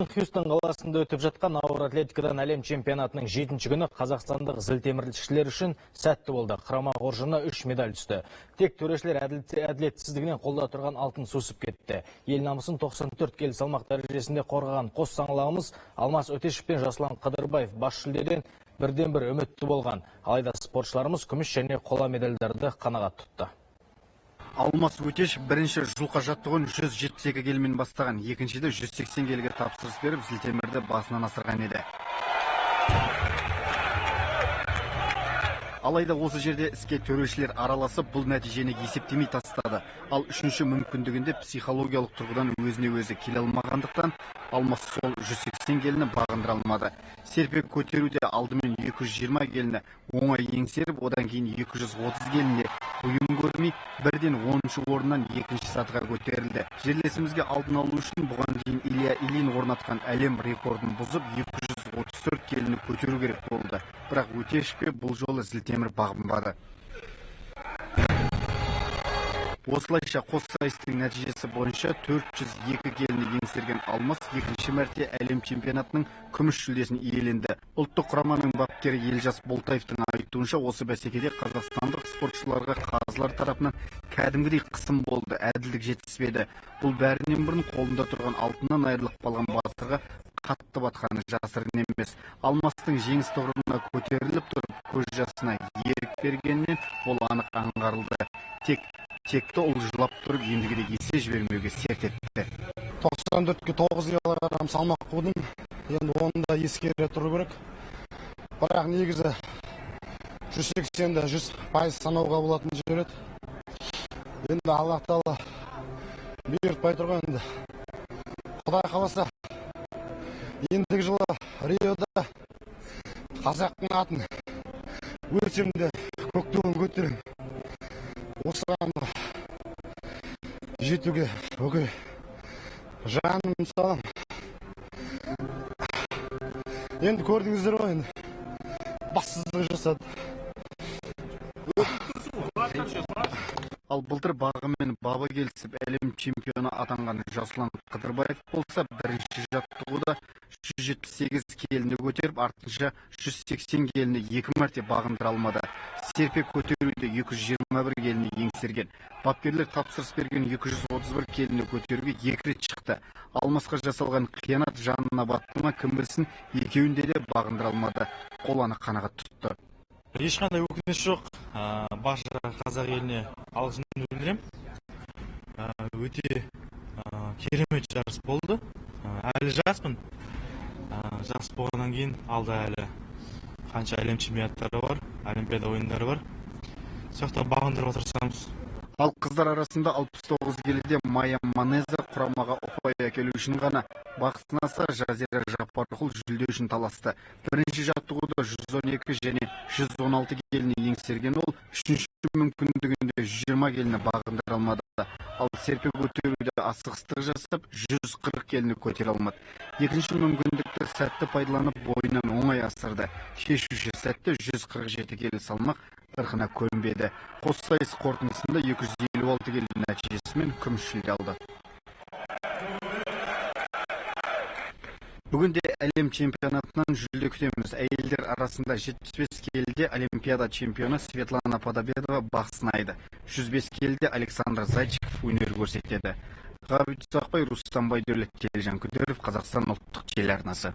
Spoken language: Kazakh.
Техастың Хьюстон қаласында өтіп жатқан ауыр атлетикадан әлем чемпионатының 7-ші күні қазақстандық зілтеміршілер үшін сәтті болды. Құрама қоржынына 3 медаль түсті. Тек төрешілер әділетсіздігінен қолда тұрған алтын сусып кетті. Ел намысын 94 келі салмақ дәрежесінде қорғаған қос саңлағымыз Алмас Өтешев пен Жасұлан Қыдырбаев бас жүлдеден бірден-бір үмітті болған. Алайда спортшыларымыз күміс және қола медальдарды қанағат тұтты. Алмас Өтешев бірінші жұлқа жаттығын 172 келімен бастаған, екіншіде 180 келіге тапсырыс беріп, зілтемірді басынан асырған еді. Алайда осы жерде іске төрешілер араласып, бұл нәтижені есептемей тастады. Ал үшінші мүмкіндігінде психологиялық тұрғыдан өзіне өзі келе алмағандықтан, Алмас сол 180 келіні бағындыра алмады. Серпе көтеруде алдымен 220 келіні оңай еңсеріп, одан кейін 230 келінде бұйым көрмей, бірден 10-шы орыннан 2-ші сатыға көтерілді. Жерлесімізге алдын алу үшін бұған дейін Илья Ильин орнатқан әлем рекордын бұзып, 234 келіні көтеру керек болды. Бірақ Өтешевке бұл жолы зілтемір бағынбады. Осылайша қос сайыстың нәтижесі бойынша 402 келіні еңсерген Алмас екінші мәрте әлем чемпионатының күміс жүлдесін иеленді. Ұлттық құраманың бапкері Елжас Болтаевтың айтуынша, осы бәсекеде қазақстандық спортшыларға қазылар тарапынан кәдімгідей қысым болды, әділдік жетіспеді. Бұл бәрінен бұрын қолында тұрған алтыннан айырылып қалған батырға қатты батқаны жасырын емес. Алмастың жеңіс тұғырына көтеріліп тұрып, көз жасына ерік бергеннен ол анық аңғарылды. Текті ол жылап тұрып, ендігіде есе жібермеуге серт етті. 94-ке 9 килограмм салмақ қудым. Енді оны да ескере тұру керек. Бірақ негізі 180-де 100% санауға болатын жер еді. Енді Аллах Тағала бұйыртпай тұрған енді. Құдай қаласа, ендігі жылы Риода қазақтың атын өлсем де көк туын көтерем. Осыған жетуге бүкіл жаным салам. Енді көрдіңіздер ғой, енді бассыздық жасады. Ал былтыр бағымен бабы келісіп әлем чемпионы атанған Жасұлан Қыдырбаев болса, бірінші жаттығуда 178 келіні көтеріп, артынша 180 келіні 2 мәрте бағындыра алмады. Серпе көтеруде 221 келіні еңсерген. Бапкерлер тапсырыс берген 231 келіні көтеруге 2 рет шықты. Алмасқа жасалған қиянат жанына батты ма, кім білсін, екеуінде де бағындыра алмады. Қоланы қанағат тұтты. Ешқандай өкініш жоқ. Барша қазақ еліне алғысымды білдіремін. Өте керемет жарыс болды. Әлі жаспын. Жас болғаннан кейін алда әлі қанша әлем чемпионаттары бар, олимпиада ойындары бар. Соқта бағындырып отырсамыз. Ал қыздар арасында 69 келіде Майя Манеза құрамаға ұпай әкелу үшін ғана, бақ сынаса Жазира Жапарқұл жүлде үшін таласты. Бірінші жаттығуда 112 және 116 келіні еңсерген ол, үшінші мүмкіндігінде 120 келіні бағындыра алмады. Ал серпе көтеруде асығыстық жасап 140 келіні көтере алмады. Екінші мүмкіндікті сәтті пайдаланып бойынан оңай асырды. Шешуші сәтті 147 келі салмақ ырқына көнбеді. Қос сайыс қорытындысында 256 келі нәтижесімен күміс жүлде алды. Бүгінде әлем чемпионатынан жүлде күтеміз. Әйелдер арасында 75 келіде олимпиада чемпионы Светлана Подобедова бақ сынайды. 105 келіде Александр Зайчиков өнер көрсетеді. Ғабит Ұзақбай, Рустам Байдәулет, Телжан Күдеров, Қазақстан ұлттық телеарнасы.